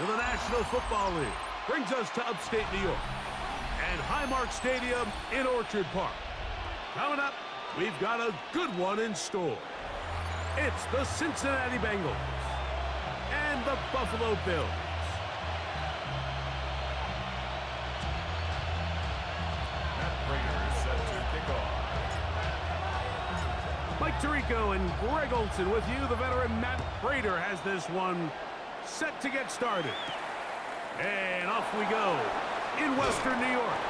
to the National Football League brings us to upstate New York and Highmark Stadium in Orchard Park. Coming up, we've got a good one in store. It's the Cincinnati Bengals and the Buffalo Bills. Mike Tirico and Greg Olson with you. The veteran Matt Prater has this one set to get started. And off we go in Western New York.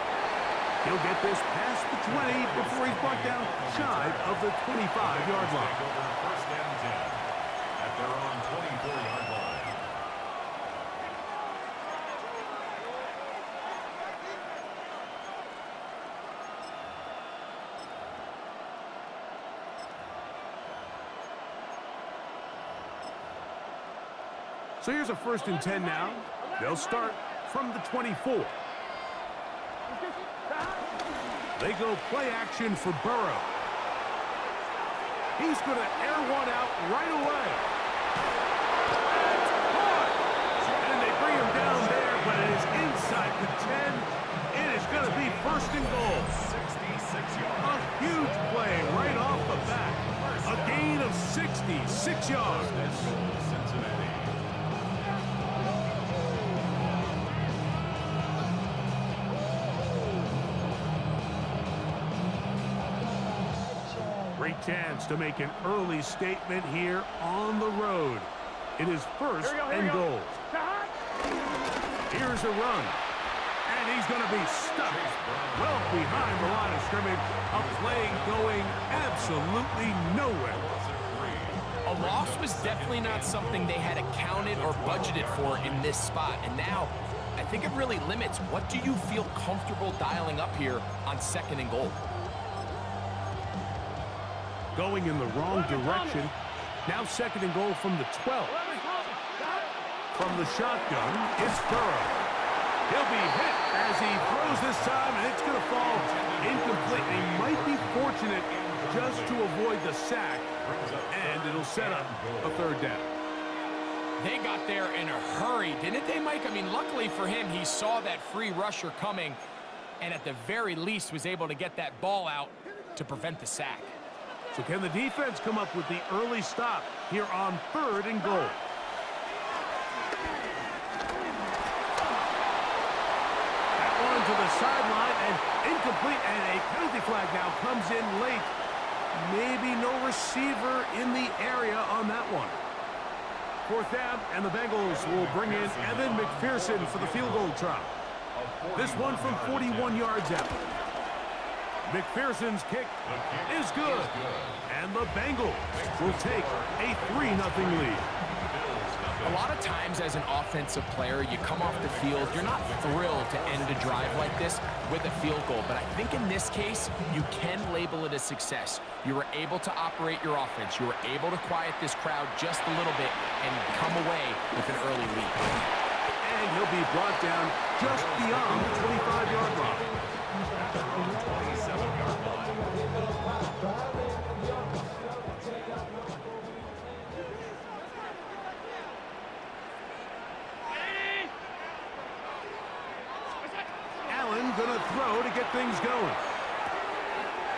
He'll get this past the 20 before he's brought down shy of the 25-yard line. First and 10 at their own 24-yard line. So here's a 1st and 10 now. They'll start from the 24. They go play action for Burrow. He's going to air one out right away. That's caught. And they bring him down there, but it is inside the 10. It is going to be 1st and goal. 66 yards. A huge play right off the bat. A gain of 66 yards. Cincinnati. Great chance to make an early statement here on the road. It is 1st and goal. Here's a run. And he's going to be stuck well behind the line of scrimmage. A play going absolutely nowhere. A loss was definitely not something they had accounted or budgeted for in this spot. And now, I think it really limits what do you feel comfortable dialing up here on 2nd and goal. Going in the wrong direction. Now 2nd and goal from the 12. From the shotgun, it's Burrow. He'll be hit as he throws this time, and it's going to fall incomplete. He might be fortunate just to avoid the sack, and it'll set up a 3rd down. They got there in a hurry, didn't they, Mike? I mean, luckily for him, he saw that free rusher coming, and at the very least was able to get that ball out to prevent the sack. So can the defense come up with the early stop here on 3rd and goal? That one to the sideline and incomplete, and a penalty flag now comes in late. Maybe no receiver in the area on that one. 4th down, and the Bengals will bring in Evan McPherson for the field goal try. This one from 41 yards out. McPherson's kick is good, and the Bengals will take a 3-0 lead. A lot of times as an offensive player, you come off the field, you're not thrilled to end a drive like this with a field goal, but I think in this case, you can label it a success. You were able to operate your offense. You were able to quiet this crowd just a little bit and come away with an early lead. And he'll be brought down just beyond the 25-yard line. 27-yard line. Allen gonna throw to get things going.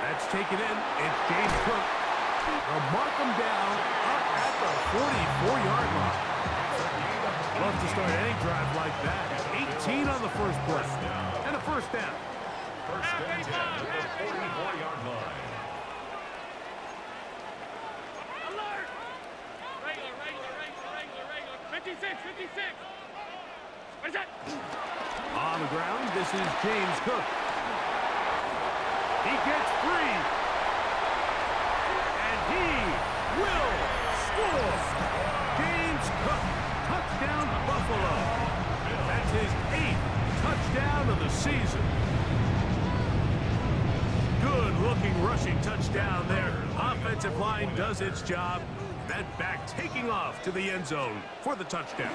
That's taken in. It's James Cook. They'll mark him down up at the 44-yard line. Love to start any drive like that. 18 on the first play. And a 1st down. 1st and 10 at the 44-yard line. Alert! Regular. 56. Where's that? On the ground, this is James Cook. He gets free. And he will score. James Cook, touchdown Buffalo. That's his 8th touchdown of the season. Good-looking rushing touchdown there. Offensive line does its job. That back taking off to the end zone for the touchdown.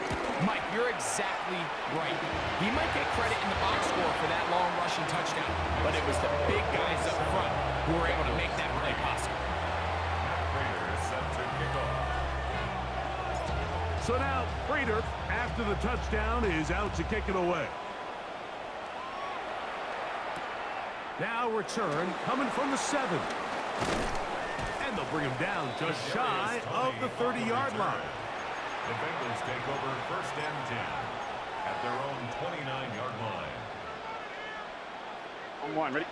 Mike, you're exactly right. He might get credit in the box score for that long rushing touchdown, but it was the big guys up front who were able to make that play possible. Raiders set to kick off. So now, Prater, after the touchdown, is out to kick it away. Now return coming from the 7. And they'll bring him down just shy of the 30-yard line. The Bengals take over 1st and 10 at their own 29-yard line. On one, ready?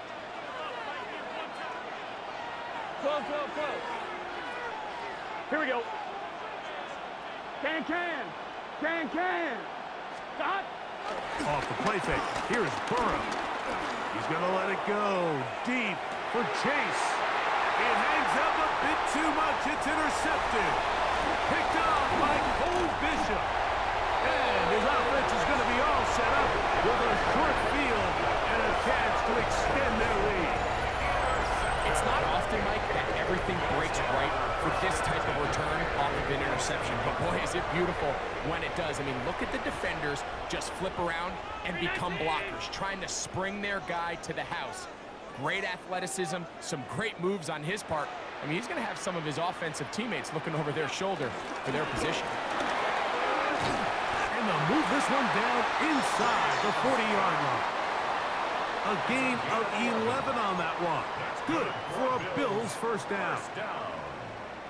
Close. Here we go. Can. Stop. Off the play fake. Here's Burrow. He's going to let it go deep for Chase. It hangs up a bit too much. It's intercepted. Picked off by Cole Bishop. And his offense is going to be all set up with a short field and a chance to extend their lead. It's not often, Mike, that everything breaks right for this type of return off of an interception. But boy, is it beautiful when it does. I mean, look at the defenders just flip around and become blockers, trying to spring their guy to the house. Great athleticism, some great moves on his part. I mean, he's going to have some of his offensive teammates looking over their shoulder for their position. And they'll move this one down inside the 40-yard line. A gain of 11 on that one. Good for a Bills first down.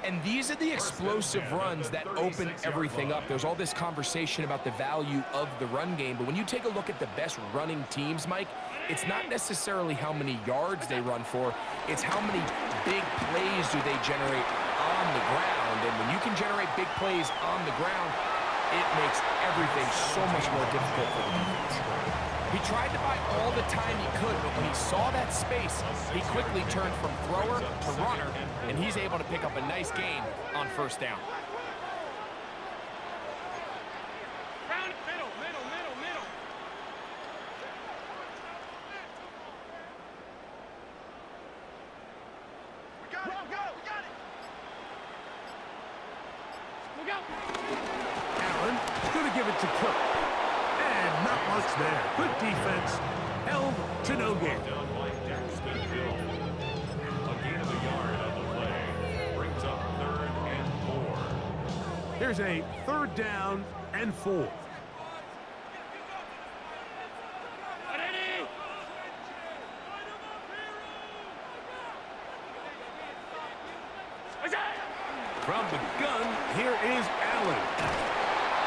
And these are the explosive runs that open everything up. There's all this conversation about the value of the run game, but when you take a look at the best running teams, Mike, it's not necessarily how many yards they run for, it's how many big plays do they generate on the ground. And when you can generate big plays on the ground, it makes everything so much more difficult for the defense. He tried to buy all the time he could, but when he saw that space, he quickly turned from thrower to runner, and he's able to pick up a nice gain on first down. Round, middle. We got it. Look out. Allen going to give it to Cook. And not much there. Good defense. Held to no gain. Down by Daxton Hill. A gain of a yard on the play. Brings up 3rd and 4. Here's a 3rd down and 4. Ready? From the gun, here is Allen.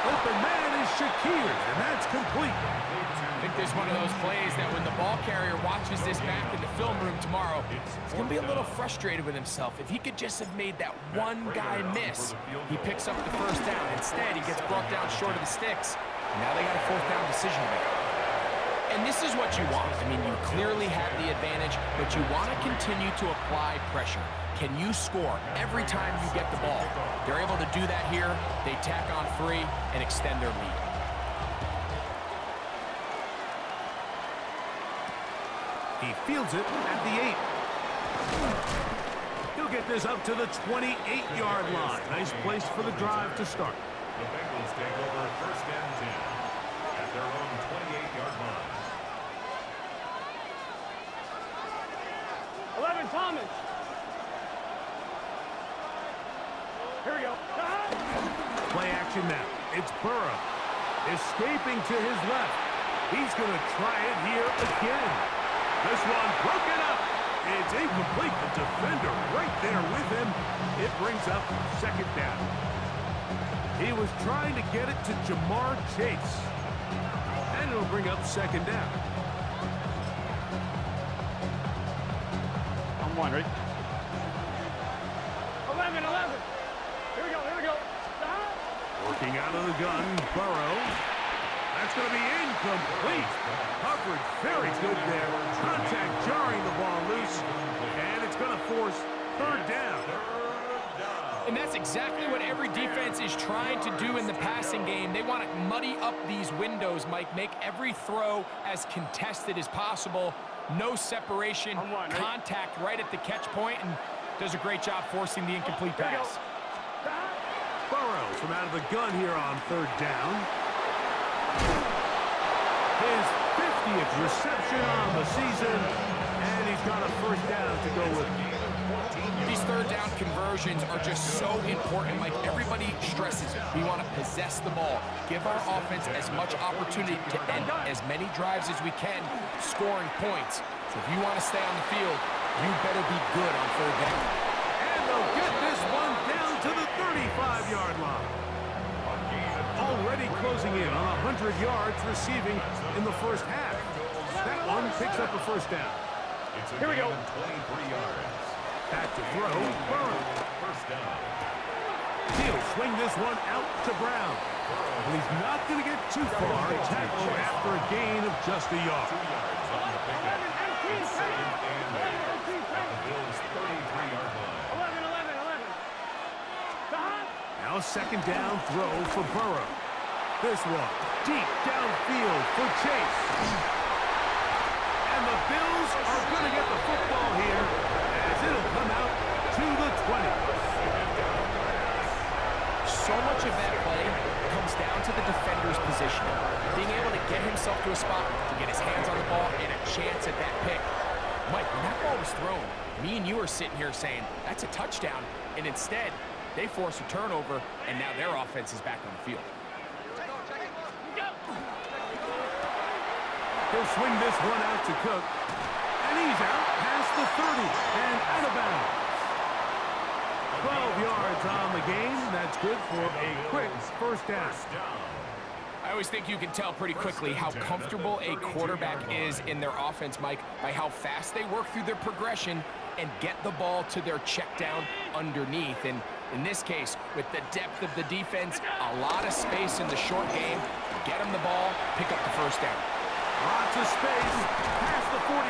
Open man is Shakir, and that's complete. I think there's one of those plays that when the ball carrier watches this back in the film room tomorrow, he's going to be a little frustrated with himself. If he could just have made that one guy miss, he picks up the first down. Instead, he gets brought down short of the sticks. And now they got a 4th down decision to make. And this is what you want. I mean, you clearly have the advantage, but you want to continue to apply pressure. Can you score every time you get the ball? They're able to do that here. They tack on 3 and extend their lead. He fields it at the 8. He'll get this up to the 28-yard line. Nice place for the drive to start. The Bengals take over 1st and 10 at their own 28-yard line. 11, Thomas. Here we go. Play action now. It's Burrow. Escaping to his left. He's going to try it here again. This one broken up. It's incomplete. The defender right there with him. It brings up 2nd down. He was trying to get it to Jamar Chase. And it'll bring up 2nd down. On one, ready? 11. Here we go. Working out of the gun, Burrow. That's going to be incomplete. Coverage very good there. Contact jarring the ball loose. And it's going to force 3rd down. And that's exactly what every defense is trying to do in the passing game. They want to muddy up these windows, Mike. Make every throw as contested as possible. No separation, contact right at the catch point, and does a great job forcing the incomplete pass. Burrow from out of the gun here on 3rd down. His 50th reception on the season, and he's got a 1st down to go with it. These third down conversions are just so important. Like, everybody stresses it. We want to possess the ball, give our offense as much opportunity to end as many drives as we can, scoring points. So if you want to stay on the field, you better be good on third down. And they'll get this one down to the 35-yard line. Already closing in on 100 yards receiving in the first half. That one picks up a first down. Here we go. 23 yards. Back to throw, Burrow. First down. He'll swing this one out to Brown. And he's not going to get too far. Tackle after a gain of just a yard. 2 yards on the pickup. It's second and 8 at the Bills' 33-yard line. 11. Now a second down throw for Burrow. This one deep downfield for Chase. And the Bills are going to get the football here as it'll come out to the 20. So much of that play comes down to the defender's positioning, being able to get himself to a spot, to get his hands on the ball, and a chance at that pick. Mike, when that ball was thrown, me and you are sitting here saying, that's a touchdown, and instead, they force a turnover, and now their offense is back on the field. He'll swing this one out to Cook. And he's out past the 30 and out of bounds. 12 yards on the game. That's good for a quick first down. I always think you can tell pretty quickly how comfortable a quarterback is in their offense, Mike, by how fast they work through their progression and get the ball to their check down underneath. And in this case, with the depth of the defense, a lot of space in the short game, get him the ball, pick up the first down. Lots of space past the 45.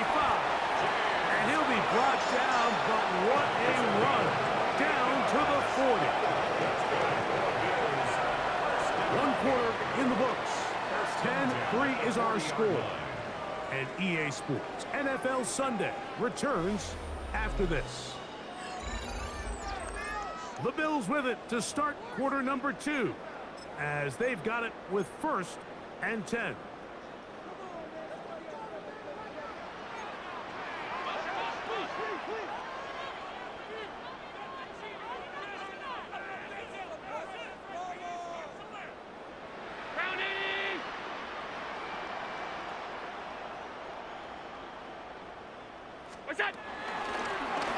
And he'll be brought down, but what a run. Down to the 40. 1 quarter in the books. 10-3 is our score. And EA Sports NFL Sunday returns after this. The Bills with it to start quarter number 2, as they've got it with 1st and 10.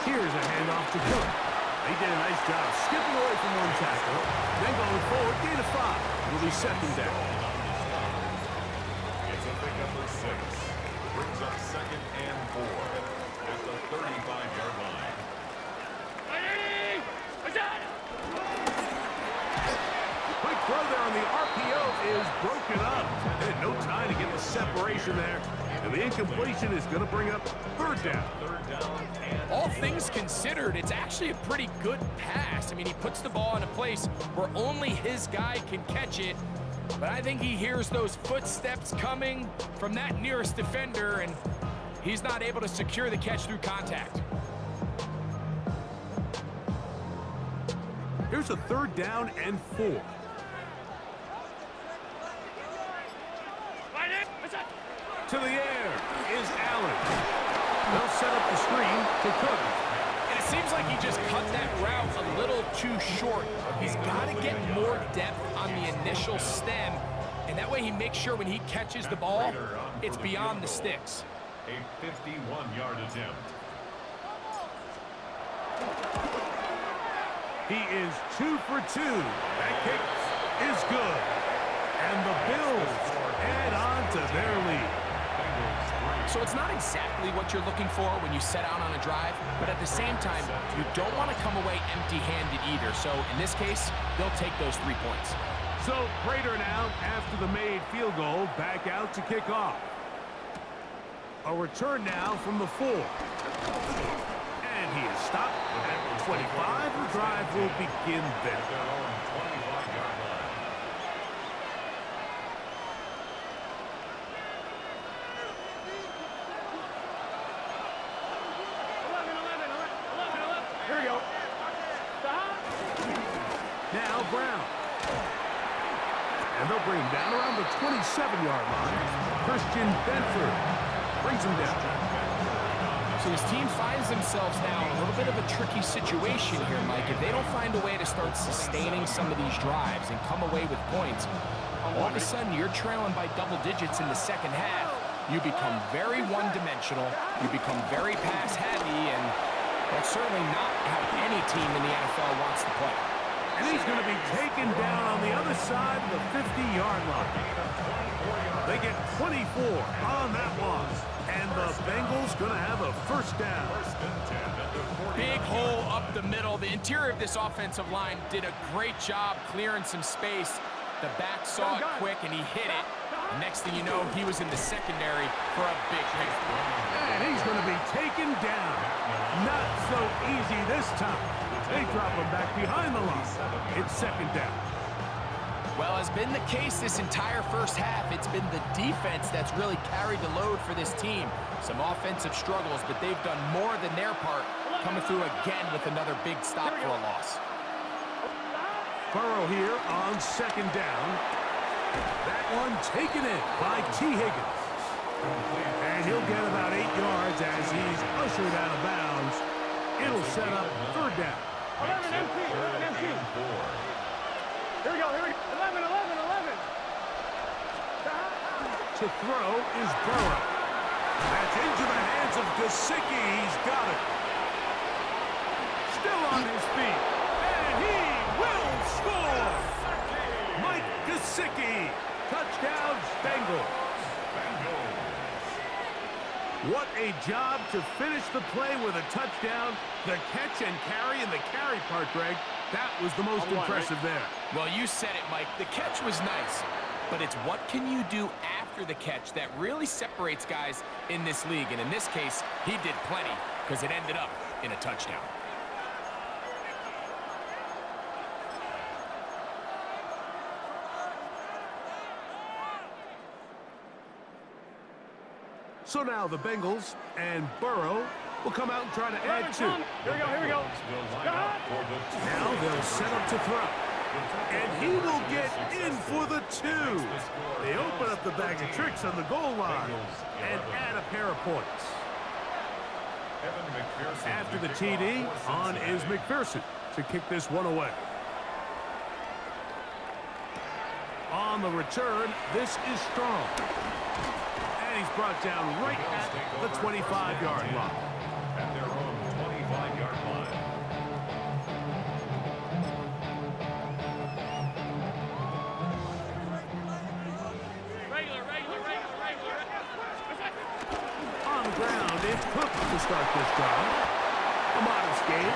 Here's a handoff to Cook. He did a nice job skipping away from one tackle, then going forward, gain of 5. It'll be second down. It's a pickup of 6. Brings up second and 4 at the 35-yard line. Quick throw there on the RPO is broken up. And no time to get the separation there. And the incompletion is going to bring up third down. All things considered, it's actually a pretty good pass. I mean, he puts the ball in a place where only his guy can catch it. But I think he hears those footsteps coming from that nearest defender, and he's not able to secure the catch through contact. Here's a third down and 4. To the air is Allen. They'll set up the screen to Cook. And it seems like he just cut that route a little too short. He's got to get more depth on the initial stem, and that way he makes sure when he catches the ball, it's beyond the sticks. A 51-yard attempt. He is 2 for 2. That kick is good. And the Bills add on to their lead. So it's not exactly what you're looking for when you set out on a drive, but at the same time, you don't want to come away empty-handed either. So in this case, they'll take those 3 points. So Prater now, after the made field goal, back out to kick off. A return now from the 4. And he is stopped at the 25. The drive will begin there. Now Brown. And they'll bring him down around the 27-yard line. Christian Benford brings him down. So his team finds themselves now in a little bit of a tricky situation here, Mike. If they don't find a way to start sustaining some of these drives and come away with points, all of a sudden you're trailing by double digits in the second half. You become very one-dimensional, you become very pass-heavy, and that's certainly not how any team in the NFL wants to play. And he's going to be taken down on the other side of the 50-yard line. They get 24 on that loss. And the Bengals going to have a first down. Big hole up the middle. The interior of this offensive line did a great job clearing some space. The back saw it quick, and he hit it. Next thing you know, he was in the secondary for a big hit. And he's going to be taken down. Not so easy this time. They drop him back behind the line. It's second down. Well, as been the case this entire first half, it's been the defense that's really carried the load for this team. Some offensive struggles, but they've done more than their part, coming through again with another big stop for a loss. Burrow here on second down. That one taken in by T. Higgins. And he'll get about 8 yards as he's ushered out of bounds. It'll set up third down. 11 empty. Here we go. 11. To throw is Burrow. That's into the hands of Gesicki. He's got it. Still on his feet. And he will score. Mike Gesicki. Touchdown, Bengals. What a job to finish the play with a touchdown. The catch and carry, and the carry part, Greg, that was the most impressive there. Well, you said it, Mike. The catch was nice, but it's what can you do after the catch that really separates guys in this league. And in this case, he did plenty because it ended up in a touchdown. So now the Bengals and Burrow will come out and try to add 2. Here we go. Now they'll set up to throw. And he will get in for the 2. They open up the bag of tricks on the goal line and add a pair of points. After the TD, on is McPherson to kick this one away. On the return, this is Strong. And he's brought down right at the 25-yard line. At their own 25-yard line. On the ground, it's Cook to start this drive. A modest gain,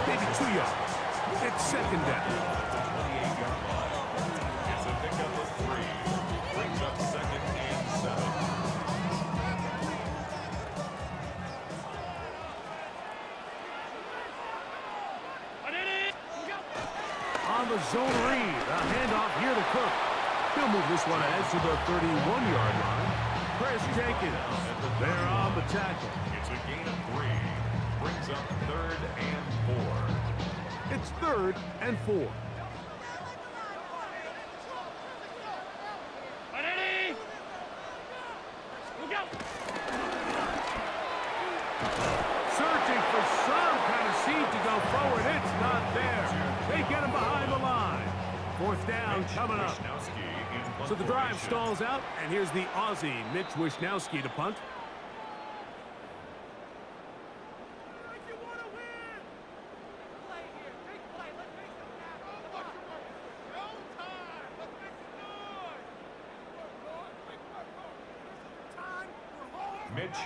maybe 2 yards. It's second down. 28-yard line. It's a pickup of 3. Brings up second and 7. On the zone read, a handoff here to Cook. He'll move this one ahead to the 31-yard line. Chris Jenkins, there on the tackle. It's a gain of 3. Brings up third and 4. It's third and 4. Searching for some kind of seed to go forward. It's not there. They get him behind the line. Fourth down coming up. So the drive stalls out, and here's the Aussie, Mitch Wishnowsky, to punt.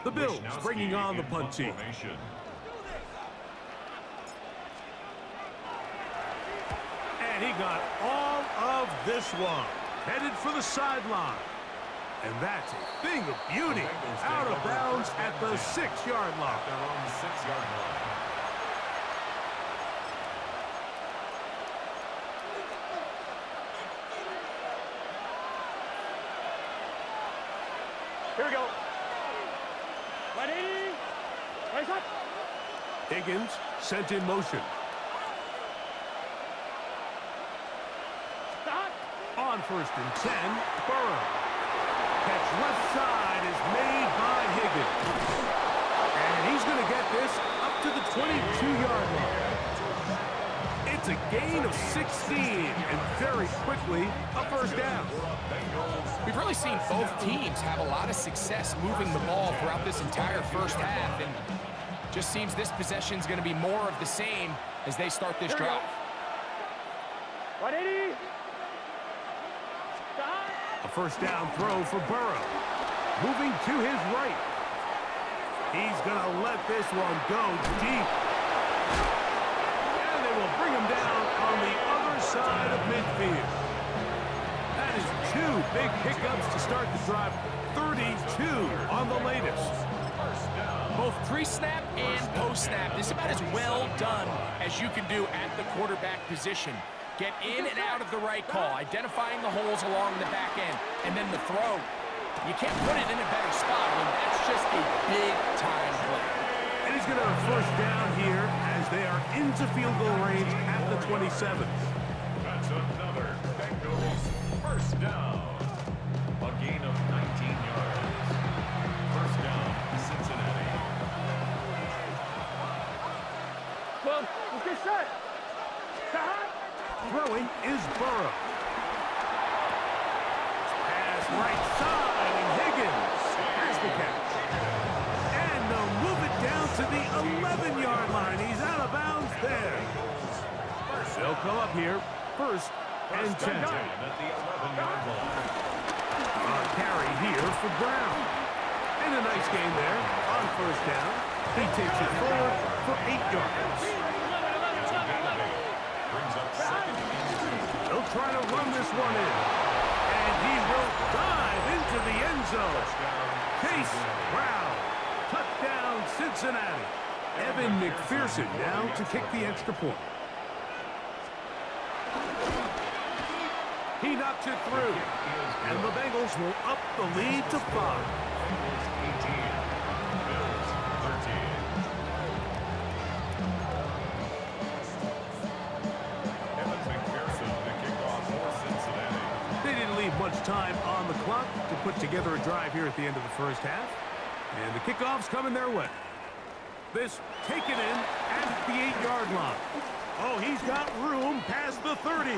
The Bills bringing on the punt team. And he got all of this one. Headed for the sideline. And that's a thing of beauty. Out of bounds at the 6-yard line. Their own 6-yard line. Here we go. 180. Raise up. Higgins sent in motion. Stop. On first and 10, Burrow. Catch left side is made by Higgins. And It's a gain of 16, and very quickly, a first down. We've really seen both teams have a lot of success moving the ball throughout this entire first half, and just seems this possession is going to be more of the same as they start this drive. 180. A first down throw for Burrow. Moving to his right. He's going to let this one go deep. And they will bring him down on the other side of midfield. That is 2 big pickups to start the drive. 32 on the latest. Both pre-snap and post-snap. This is about as well done as you can do at the quarterback position. Get in and out of the right call, identifying the holes along the back end, and then the throw. You can't put it in a better spot. I mean, that's just a big-time play. And he's going to have a first down here as they are into field goal range at the 27. That's another Bengals first down. A gain of 19 yards. First down, Cincinnati. Well, let's get set. Throwing is Burrow. Pass right side, and Higgins has the catch. And they'll move it down to the 11-yard line. He's out of bounds there. They'll come up here, first and 10. At the 11-yard line. A carry here for Brown. And a nice game there on first down. He takes it forward for 8 yards. Brings up second and 2. They'll try to run this one in. And he will dive into the end zone. Chase Brown. Touchdown, Cincinnati. Evan McPherson now to kick the extra point. He knocks it through. And the Bengals will up the lead to 5. Bengals 18. Bills 13. Much time on the clock to put together a drive here at the end of the first half. And the kickoff's coming their way. This taken in at the 8-yard line. Oh, he's got room past the 30.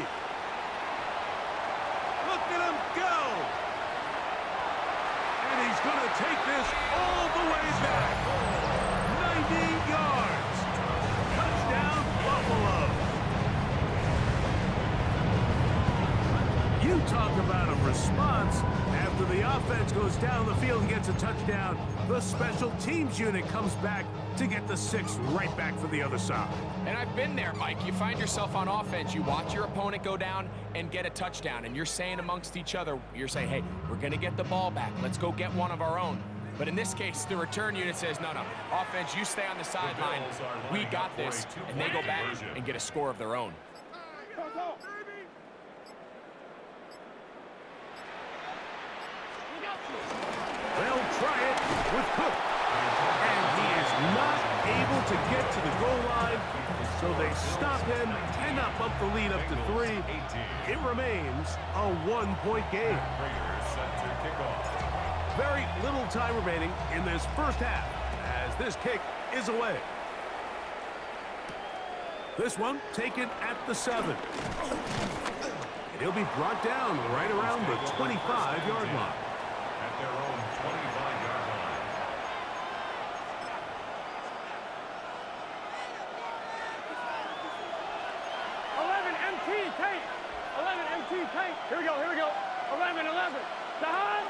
Look at him go. And he's going to take this all the way back. 90 yards. Touchdown, Buffalo. You talk about a response. After the offense goes down the field and gets a touchdown, the special teams unit comes back to get the 6 right back for the other side. And I've been there, Mike. You find yourself on offense, you watch your opponent go down and get a touchdown, and you're saying amongst each other, you're saying, hey, we're going to get the ball back. Let's go get one of our own. But in this case, the return unit says, no, offense, you stay on the sideline. We got this. And they go back and get a score of their own. They'll try it with Cook. And he is not able to get to the goal line, so they stop him, and up the lead up to 3. It remains a 1-point game. Very little time remaining in this first half as this kick is away. This one taken at the 7. He'll be brought down right around the 25-yard line. At their own 25-yard line. 11 MT tape. 11 MT tape. Here we go. 11. Dahan.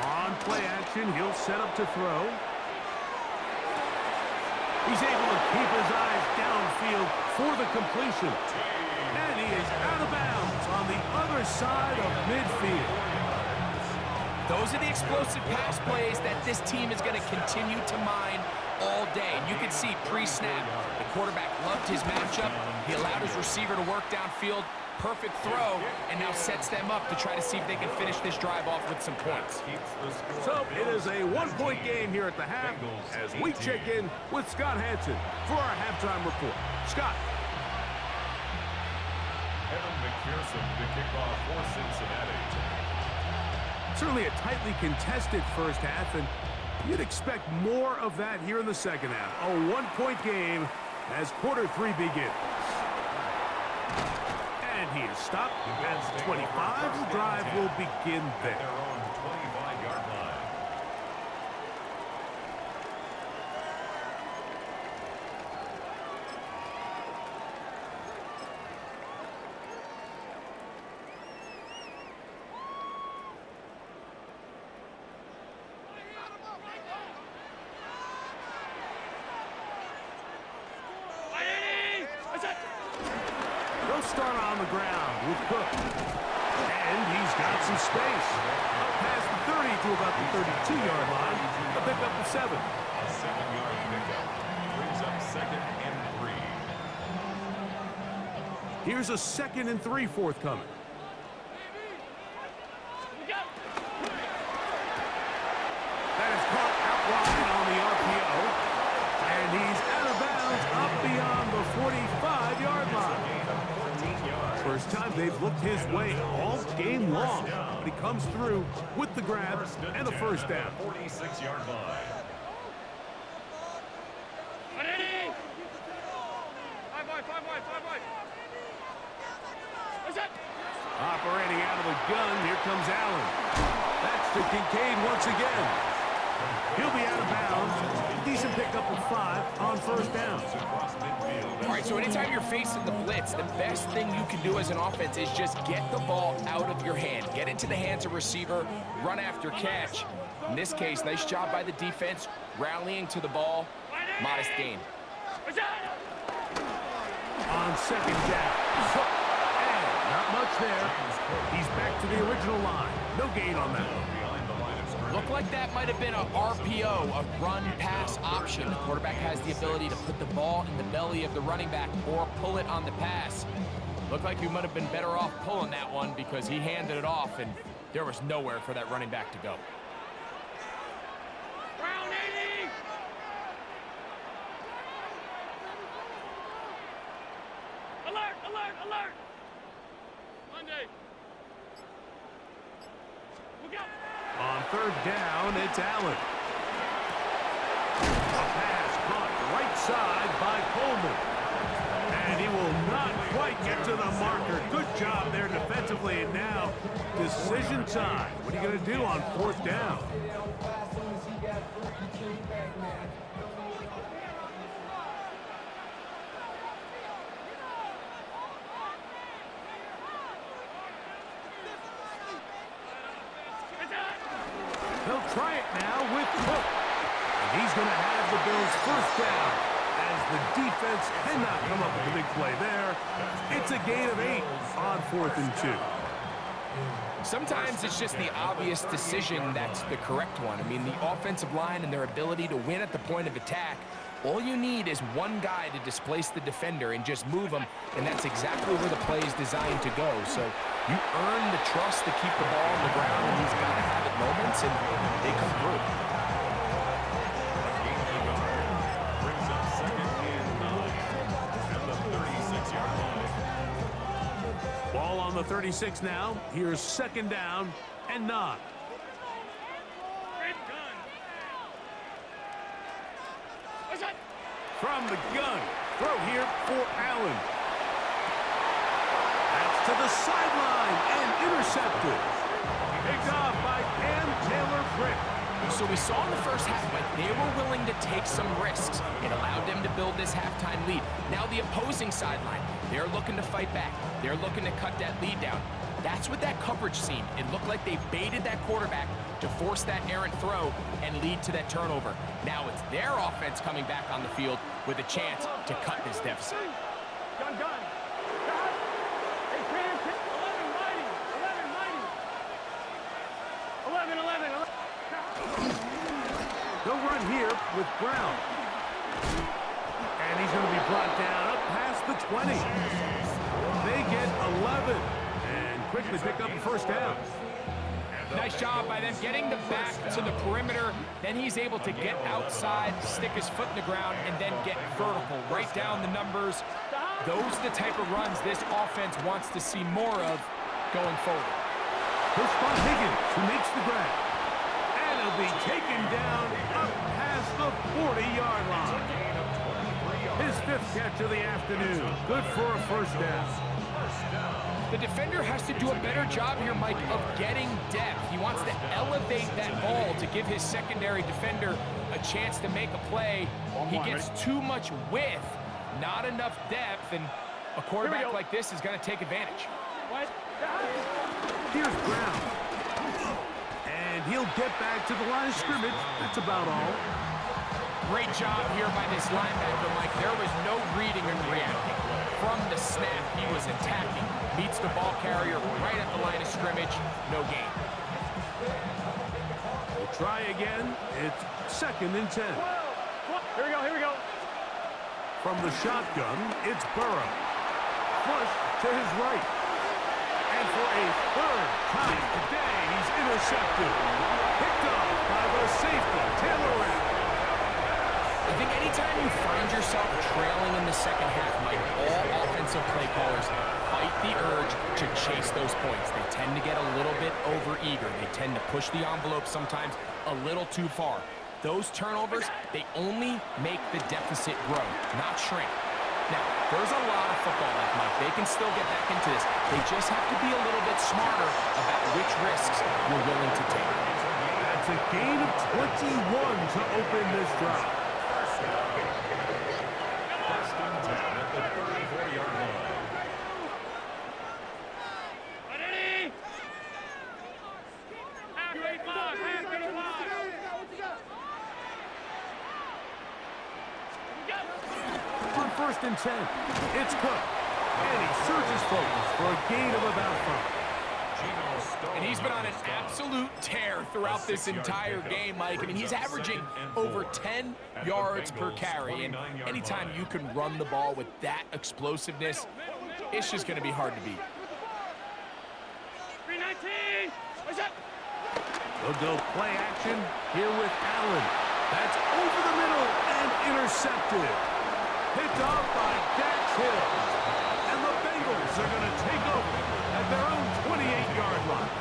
On play action, he'll set up to throw. He's able to keep his eyes downfield for the completion. And he is out of bounds on the other side of midfield. Those are the explosive pass plays that this team is going to continue to mine all day. And you can see pre-snap, the quarterback loved his matchup. He allowed his receiver to work downfield. Perfect throw, and now sets them up to try to see if they can finish this drive off with some points. So it is a 1-point game here at the half as we check in with Scott Hansen for our halftime report. Scott. Evan McPherson, the kickoff for Cincinnati. Certainly a tightly contested first half, and you'd expect more of that here in the second half. A 1-point game as quarter 3 begins. he is stopped at 25. The drive will begin there. Their own 25-yard line. They'll start on the ground with Cook. And he's got some space. Up past the 30 to about the 32-yard line. A pickup of 7. A 7-yard pickup brings up 2nd and 3. Here's a 2nd and 3 forthcoming. That is caught out wide on the RPO. And he's out of bounds up beyond the 45-yard line. First time they've looked his way all game long. But he comes through with the grab and a first down. 46-yard line. Operating out of the gun, here comes Allen. That's to Kincaid once again. He'll be out of bounds. Decent pickup of 5 on first down. All right, so anytime you're facing the blitz, the best thing you can do as an offense is just get the ball out of your hand. Get into the hands of receiver, run after catch. In this case, nice job by the defense, rallying to the ball. Modest gain. On second down. And not much there. He's back to the original line. No gain on that one. Looked like that might have been a RPO, a run-pass option. The quarterback has the ability to put the ball in the belly of the running back or pull it on the pass. Looked like he might have been better off pulling that one because he handed it off, and there was nowhere for that running back to go. Alert, alert, alert! Monday. Look out! On third down, it's Allen. A pass caught right side by Coleman. And he will not quite get to the marker. Good job there defensively. And now, decision time. What are you going to do on fourth down? They'll try it now with Cook. And he's going to have the Bills first down as the defense cannot come up with a big play there. It's a gain of 8 on 4th and 2. Sometimes it's just the obvious decision that's the correct one. I mean, the offensive line and their ability to win at the point of attack, all you need is one guy to displace the defender and just move him, and that's exactly where the play is designed to go. So you earn the trust to keep the ball on the ground in these gotta-have-it moments, and they come through. Brings up 2nd and 9 at the 36-yard line. Ball on the 36 now. Here's 2nd down and 9. From the gun, throw here for Allen. That's to the sideline and intercepted. Picked off by Cam Taylor-Britt. So we saw in the first half, but they were willing to take some risks. It allowed them to build this halftime lead. Now the opposing sideline, they're looking to fight back. They're looking to cut that lead down. That's what that coverage seemed. It looked like they baited that quarterback to force that errant throw and lead to that turnover. Now it's their offense coming back on the field with a chance to cut this deficit. Gun, gun. Hey, Cam, 11, 11. 11. They'll run here with Brown. And he's going to be brought down up past the 20. They get 11 and quickly pick up the first down. Nice job by them getting the back to the perimeter. Then he's able to get outside, stick his foot in the ground, and then get vertical. Right down the numbers. Those are the type of runs this offense wants to see more of going forward. He'll spot Higgins, who makes the grab. And he'll be taken down up past the 40-yard line. His 5th catch of the afternoon. Good for a first down. The defender has to do a better job here, Mike, of getting depth. He wants to elevate that ball to give his secondary defender a chance to make a play. He gets too much width, not enough depth, and a quarterback like this is going to take advantage. Here's Brown. And he'll get back to the line of scrimmage. That's about all. Great job here by this linebacker, Mike. There was no reading and reacting. From the snap, he was attacking. Meets the ball carrier right at the line of scrimmage. No gain. We'll try again. It's 2nd and 10. Here we go, here we go. From the shotgun, it's Burrow. Flush to his right. And for a 3rd time today, he's intercepted. Picked up by the safety, Taylor Rapp. I think anytime you find yourself trailing in the second half, Mike, all offensive play callers fight the urge to chase those points. They tend to get a little bit overeager. They tend to push the envelope sometimes a little too far. Those turnovers, they only make the deficit grow, not shrink. Now, there's a lot of football left, Mike. They can still get back into this. They just have to be a little bit smarter about which risks you're willing to take. That's a gain of 21 to open this drive. First and 10 at the 34-yard line. Ready? Half to the line. On 1st and 10, it's Cook. And he surges forward for a gain of about 5. And he's been on an absolute tear throughout this entire game, Mike. I mean, he's averaging over 10 yards per carry. And anytime you can run the ball with that explosiveness, it's just going to be hard to beat. 319. What's up? They'll go play action here with Allen. That's over the middle and intercepted. Picked off by Dax Hill. And the Bengals are going to take over at their own 28-yard line.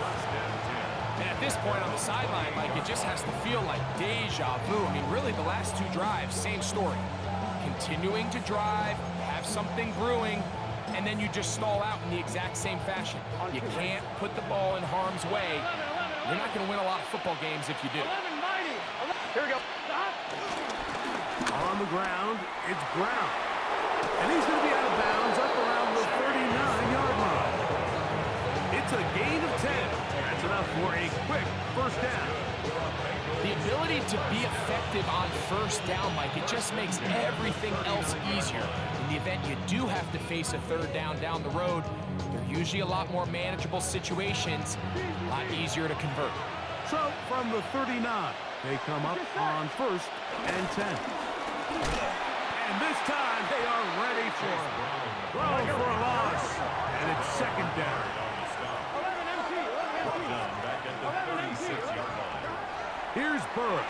And at this point on the sideline, Mike, it just has to feel like deja vu. I mean, really, the last 2 drives, same story. Continuing to drive, have something brewing, and then you just stall out in the exact same fashion. You can't put the ball in harm's way. You're not going to win a lot of football games if you do. 1190. Here we go. On the ground, it's Brown. And he's going to be out of bounds up around the 39-yard line. It's a gain of 10. That's enough for a quick first down. The ability to be effective on first down, Mike, it just makes everything else easier. In the event you do have to face a 3rd down the road, they're usually a lot more manageable situations, a lot easier to convert. So from the 39, they come up on 1st and 10. And this time they are ready for him. Throw for a loss. And it's 2nd down. 11 MT. 11 MT. Back at the 36-yard line. Here's Burrow,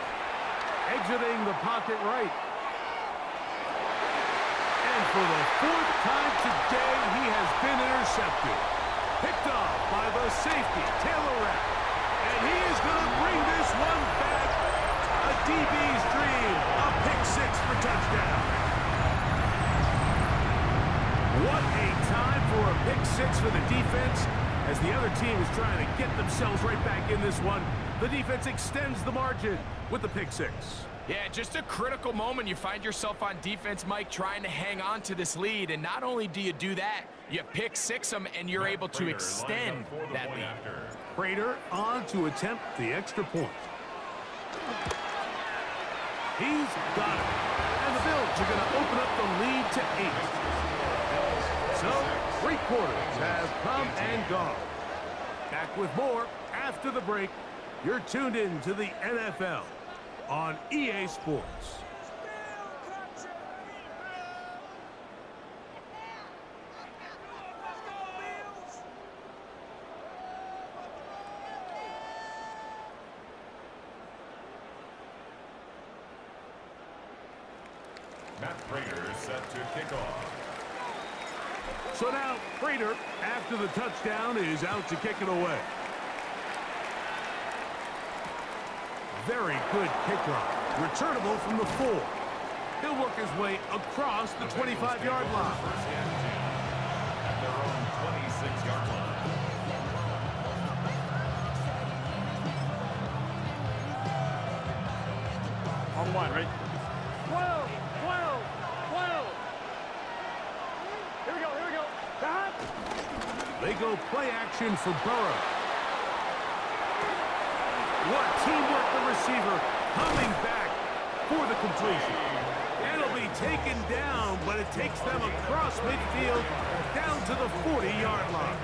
exiting the pocket right. And for the 4th time today, he has been intercepted. Picked off by the safety, Taylor Rapp. And he is going to bring this one back. A DB's dream, a pick 6 for touchdown. What a time for a pick 6 for the defense. As the other team is trying to get themselves right back in this one, the defense extends the margin with the pick 6. Yeah, just a critical moment. You find yourself on defense, Mike, trying to hang on to this lead. And not only do you do that, you pick 6 them, and you're able to extend that lead. Prater on to attempt the extra point. He's got it. And the Bills are going to open up the lead to 8. So, 3 quarters have come and gone. Back with more after the break. You're tuned in to the NFL on EA Sports. Matt Prater is set to kick off. So now, Prater, after the touchdown, is out to kick it away. Very good kickoff. Returnable from the 4. He'll work his way across the 25-yard line. First and 10 at their own 26-yard line. On one, right? 12, 12, 12. Here we go, here we go. Cut. They go play action for Burrow. What teamwork, the receiver coming back for the completion. It'll be taken down, but it takes them across midfield down to the 40-yard line.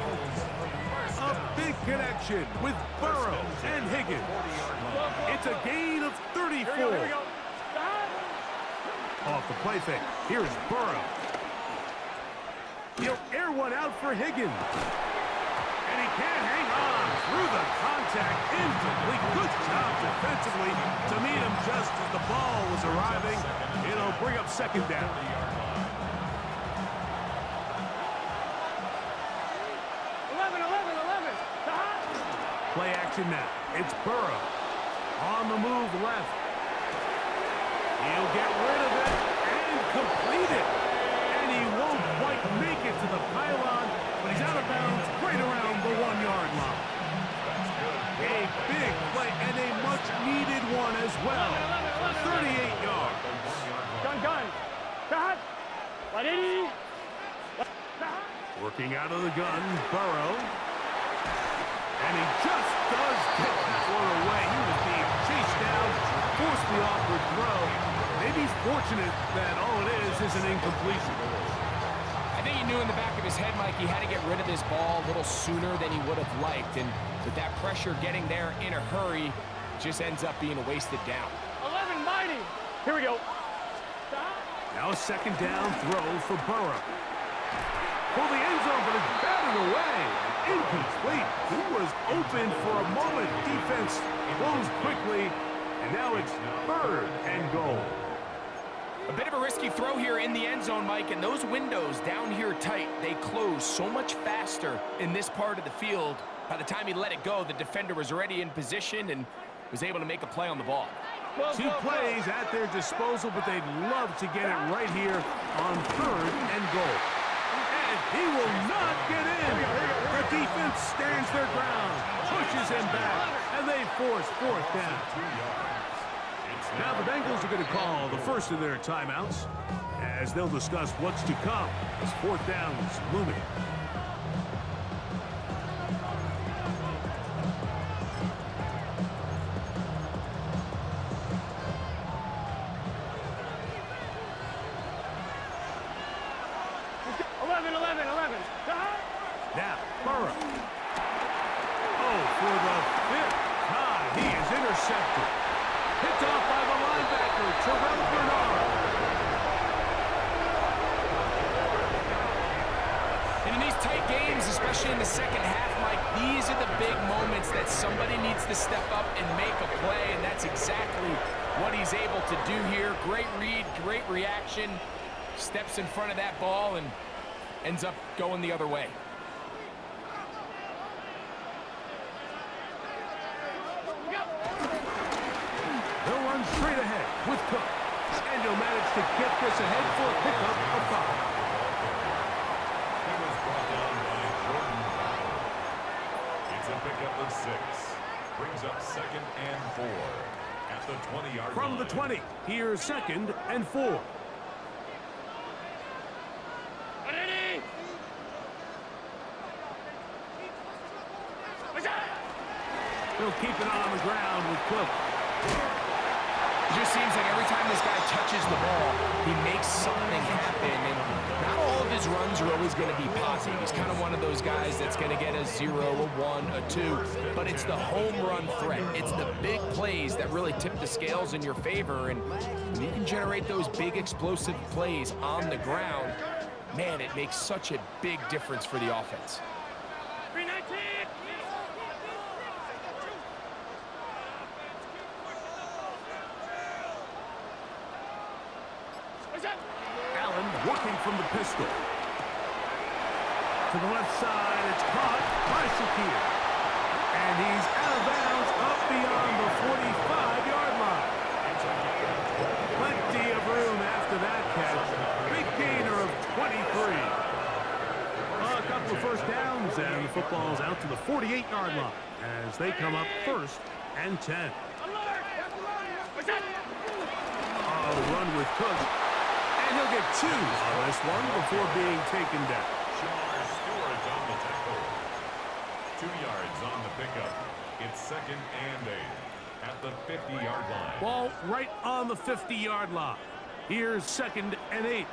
A big connection with Burrow and Higgins. It's a gain of 34. Here we go. Off the play fake. Here's Burrow. He'll air one out for Higgins. And he can't hang on through the contact. Incomplete. Good job defensively to meet him just as the ball was arriving. It'll bring up second down. 11, 11, 11. Play action now. It's Burrow. On the move left. He'll get rid of it and complete it. And he won't quite make it to the pylon, but he's out of bounds right around the 1-yard line. A big play and a much-needed one as well. 38 yards. Gun. Cut. Let it. Working out of the gun, Burrow. And he just does get that one away. He was being chased down, forced the awkward throw. Maybe he's fortunate that all it is an incompletion. I think he knew in the back of his head, Mike, he had to get rid of this ball a little sooner than he would have liked. And with that pressure getting there in a hurry, just ends up being a wasted down. 11, mighty. Here we go. Now a second down throw for Burrow. For the end zone, but it's batted away. Incomplete. He was open for a moment. Defense closed quickly, and now it's 3rd and goal. A bit of a risky throw here in the end zone, Mike, and those windows down here tight, they close so much faster in this part of the field. By the time he let it go, the defender was already in position and was able to make a play on the ball. 2 plays at their disposal, but they'd love to get it right here on 3rd and goal. And he will not get in. The defense stands their ground, pushes him back, and they force 4th down. Now the Bengals are going to call the first of their timeouts as they'll discuss what's to come as 4th down is looming. Now, Burrow. Oh, for the 5th time, he is intercepted. Picked off by the linebacker, Terrell Bernard. And in these tight games, especially in the second half, Mike, these are the big moments that somebody needs to step up and make a play, and that's exactly what he's able to do here. Great read, great reaction. Steps in front of that ball and ends up going the other way. They'll run straight ahead with Cook. And he'll manage to get this ahead for a pickup of 5. He was brought down by Jordan. It's a pickup of 6. Brings up 2nd and 4 at the 20-yard line. From the 20, here's 2nd and 4. He'll keep it on the ground with Cook. It just seems like every time this guy touches the ball, he makes something happen. And not all of his runs are always going to be positive. He's kind of one of those guys that's going to get a 0, a 1, a 2. But it's the home run threat. It's the big plays that really tip the scales in your favor. And when you can generate those big explosive plays on the ground, man, it makes such a big difference for the offense. 319. Allen working from the pistol. To the left side, it's caught by Shakir. And he's out of bounds up beyond the 45-yard line. Plenty of room after that catch. Big gainer of 23. A couple of first downs, and the football's out to the 48-yard line as they come up 1st and 10. they'll run with Cook. And he'll get 2 on this one before being taken down. Stewart's on the tackle. 2 yards on the pickup. It's 2nd and 8 at the 50-yard line. Ball right on the 50-yard line. Here's 2nd and 8.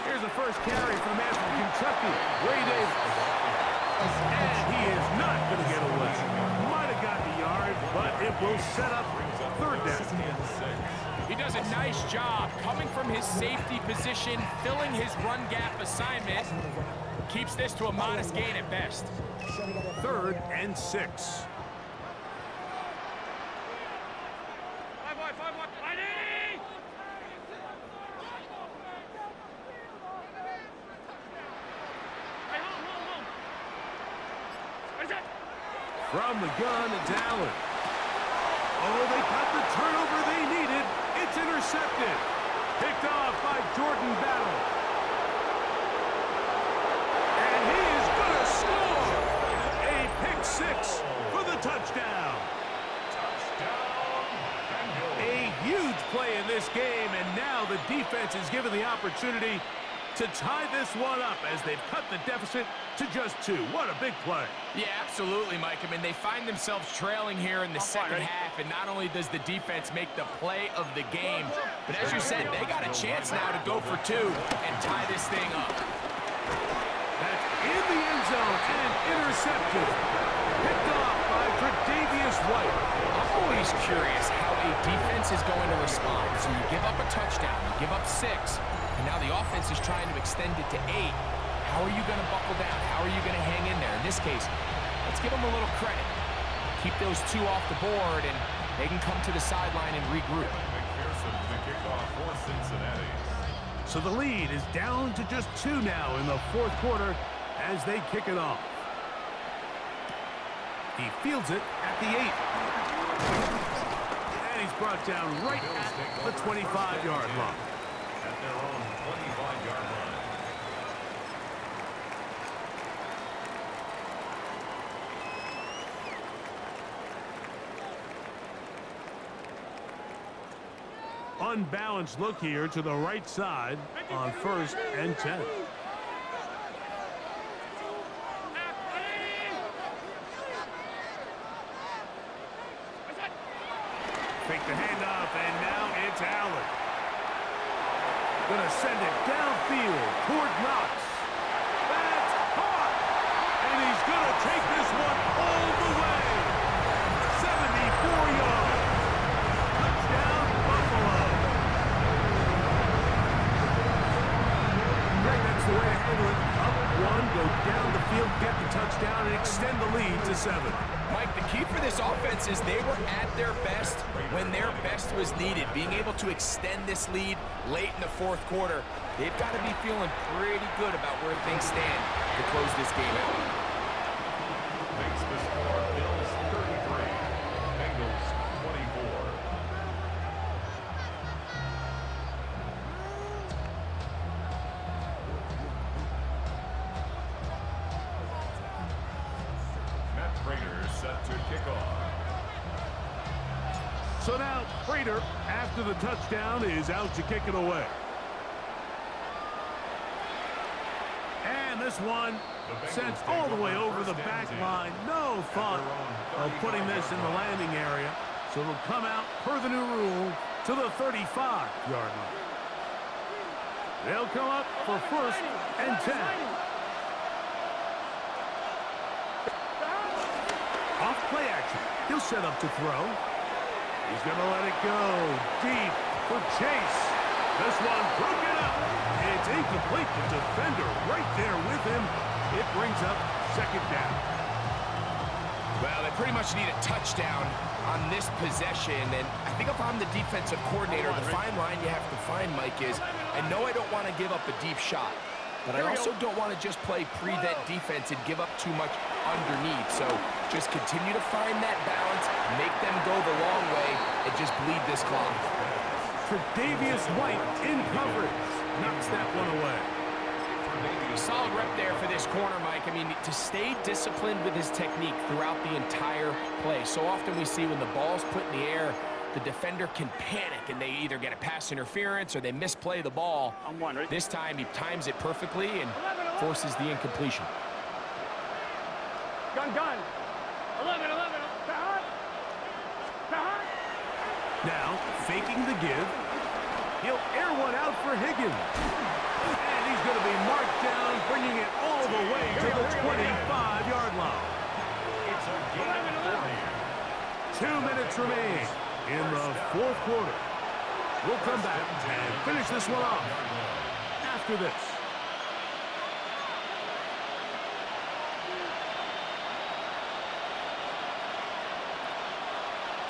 Here's the first carry for the man from Kentucky, Ray Davis. And he is not going to get away. Might have gotten a yard, but it will set up 3rd down. He does a nice job coming from his safety position, filling his run gap assignment. Keeps this to a modest gain at best. 3rd and 6. From the gun, it's Allen. Oh, they got the turnover they needed. It's intercepted. Picked off by Jordan Battle. And he is going to score. A pick 6 for the touchdown. A huge play in this game, and now the defense is given the opportunity to tie this one up as they've cut the deficit to just 2. What a big play. Yeah, absolutely, Mike. I mean, they find themselves trailing here in the second half, and not only does the defense make the play of the game, but as you said, they got a chance now to go for 2 and tie this thing up. That's in the end zone and intercepted. Picked off by Tre'Davious White. I'm always curious how a defense is going to respond. So you give up a touchdown, you give up 6, and now the offense is trying to extend it to 8. How are you going to buckle down? How are you going to hang in there? In this case, let's give them a little credit. Keep those 2 off the board, and they can come to the sideline and regroup. The kickoff for Cincinnati. So the lead is down to just 2 now in the 4th quarter as they kick it off. He fields it at the 8. And he's brought down right at the 25-yard line. At their own 25-yard line. Unbalanced look here to the right side on 1st and 10. Fake the handoff, and now it's Allen. Gonna send it downfield toward Knox. That's caught! And he's gonna take this one all the way. 74 yards. Touchdown, Buffalo. Greg, that's the way to handle it. Up 1, go down the field, get the touchdown, and extend the lead to 7. Mike, the key for this offense is they were at their best when their best was needed. Being able to extend this lead late in the 4th quarter, they've got to be feeling pretty good about where things stand to close this game out. Makes the score Bills 33, Bengals 24. Matt Prater set to kick off. So now Prater, after the touchdown, is out to kick it away. And this one sent all the way over the back line. No thought of putting this in the landing area. So it'll come out, per the new rule, to the 35-yard line. They'll come up for 1st and 10. Off play action. He'll set up to throw. He's going to let it go deep for Chase. This one broken up. It's incomplete. The defender right there with him. It brings up 2nd down. Well, they pretty much need a touchdown on this possession, and I think if I'm the defensive coordinator, the fine line you have to find, Mike, is I know I don't want to give up a deep shot, but I also don't want to just play prevent defense and give up too much underneath. So just continue to find that balance, make them go the long way, and just bleed this clock. Tre'Davious White in coverage. Knocks that one away. Solid rep there for this corner, Mike. I mean, to stay disciplined with his technique throughout the entire play. So often we see when the ball's put in the air, the defender can panic and they either get a pass interference or they misplay the ball. This time he times it perfectly and forces the incompletion. Gun. 11. Now, faking the give. He'll air one out for Higgins. And he's going to be marked down, bringing it all the way to the 25-yard line. It's a game 2 minutes remain in the fourth quarter. We'll come back and finish this one off after this.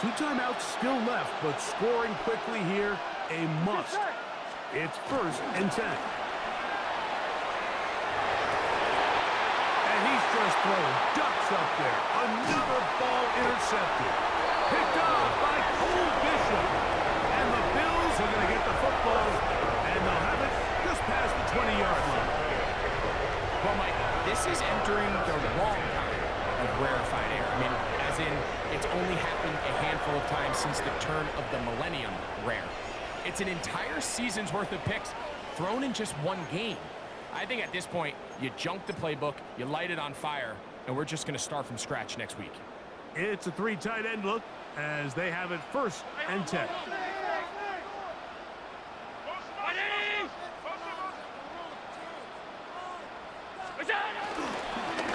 Two timeouts still left, but scoring quickly here, a must. It's 1st and 10. And he's just throwing ducks up there. Another ball intercepted. Picked off by Cole Bishop. And the Bills are going to get the football, and they'll have it just past the 20-yard line. Well, Mike, this is entering the wrong kind of rarefied air. I mean, as in, it's only happened a handful of times since the turn of the millennium rare. It's an entire season's worth of picks thrown in just one game. I think at this point, you junk the playbook, you light it on fire, and we're just going to start from scratch next week. It's a 3 tight end look as they have it 1st and 10.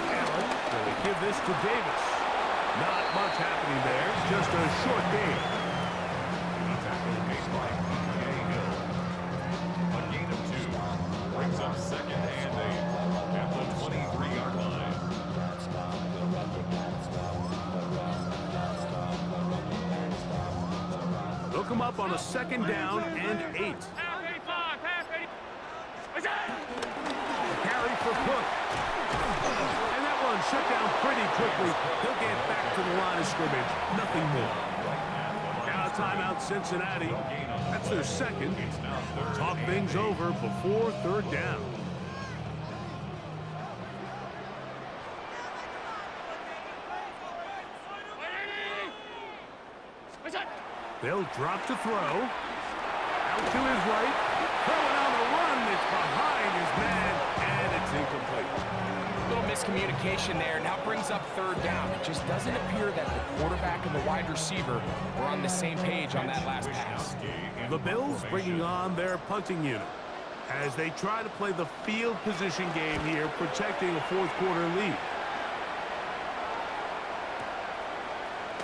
Allen will give this to Davis. Not much happening there, just a short game. A gain of 2 brings up 2nd and 8 at the 23-yard line. Look him up on a 2nd down and 8. Carry for Cook. And that one shut down pretty quickly. He'll get back to the line of scrimmage. Nothing more. Now timeout Cincinnati. That's their 2nd. Talk things over before 3rd down. They'll drop to throw. Out to his right. Throwing on the run. It's behind his man. And it's incomplete. A little miscommunication there. Now brings up 3rd down. It just doesn't appear that the quarterback and the wide receiver were on the same page on that last pass. The Bills bringing on their punting unit as they try to play the field position game here, protecting a 4th quarter lead.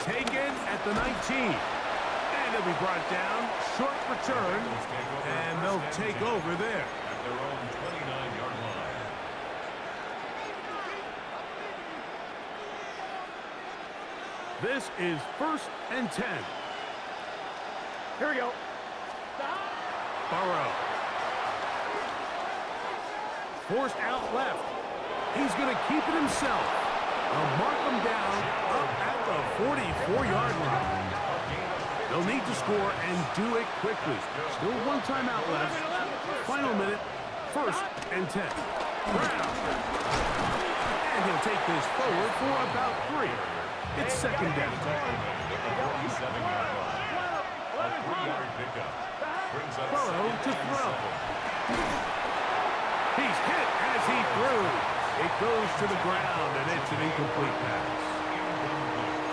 Taken at the 19. He'll be brought down, short return, and they'll take over there. At their own 29-yard line. This is 1st and 10. Here we go. Burrow. Forced out left. He's going to keep it himself. They'll mark him down up at the 44-yard line. They'll need to score and do it quickly. Still 1 timeout left. Final minute, 1st and 10. Brown. And he'll take this forward for about 3. It's 2nd down. Burrow to throw. He's hit as he threw. It goes to the ground, and it's an incomplete pass.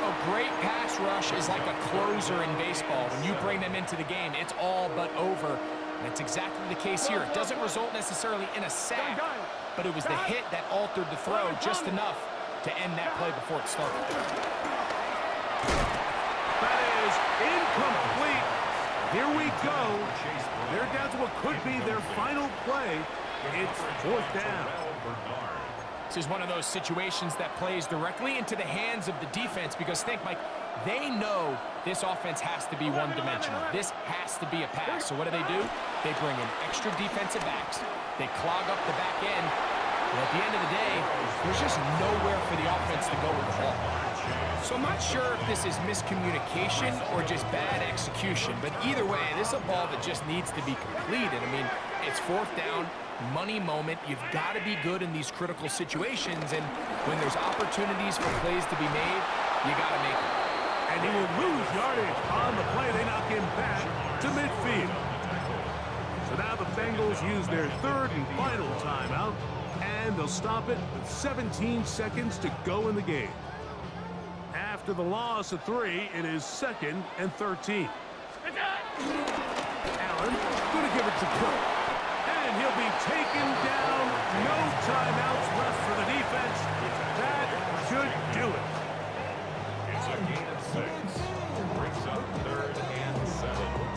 A great pass rush is like a closer in baseball. When you bring them into the game, it's all but over. And it's exactly the case here. It doesn't result necessarily in a sack, but it was the hit that altered the throw just enough to end that play before it started. That is incomplete. Here we go. They're down to what could be their final play. It's 4th down. This is one of those situations that plays directly into the hands of the defense because think, Mike, they know this offense has to be one-dimensional. This has to be a pass. So what do? They bring in extra defensive backs. They clog up the back end, And at the end of the day, there's just nowhere for the offense to go with the ball. So I'm not sure if this is miscommunication or just bad execution, but either way, this is a ball that just needs to be completed. I mean, it's fourth down, money moment. You've got to be good in these critical situations, and when there's opportunities for plays to be made, you got to make them. And he will lose yardage on the play. They knock him back to midfield. So now the Bengals use their third and final timeout, and they'll stop it with 17 seconds to go in the game. After the loss of 3, it is 2nd and 13. Allen going to give it to Cook. And he'll be taken down. No timeouts left for the defense. That should do it. It's a gain of 6. Brings up 3rd and 7.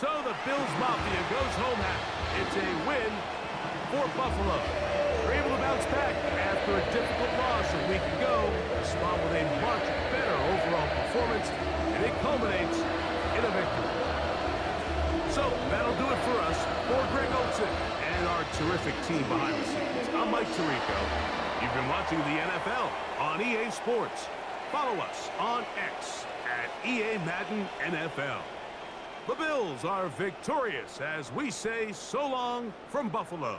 So the Bills Mafia goes home happy. It's a win for Buffalo. They're able to bounce back after a difficult loss a week ago. A spot with a much better overall performance, and it culminates in a victory. So that'll do it for us. For Greg Olson and our terrific team behind the scenes, I'm Mike Tirico. You've been watching the NFL on EA Sports. Follow us on X at EA Madden NFL. The Bills are victorious as we say so long from Buffalo.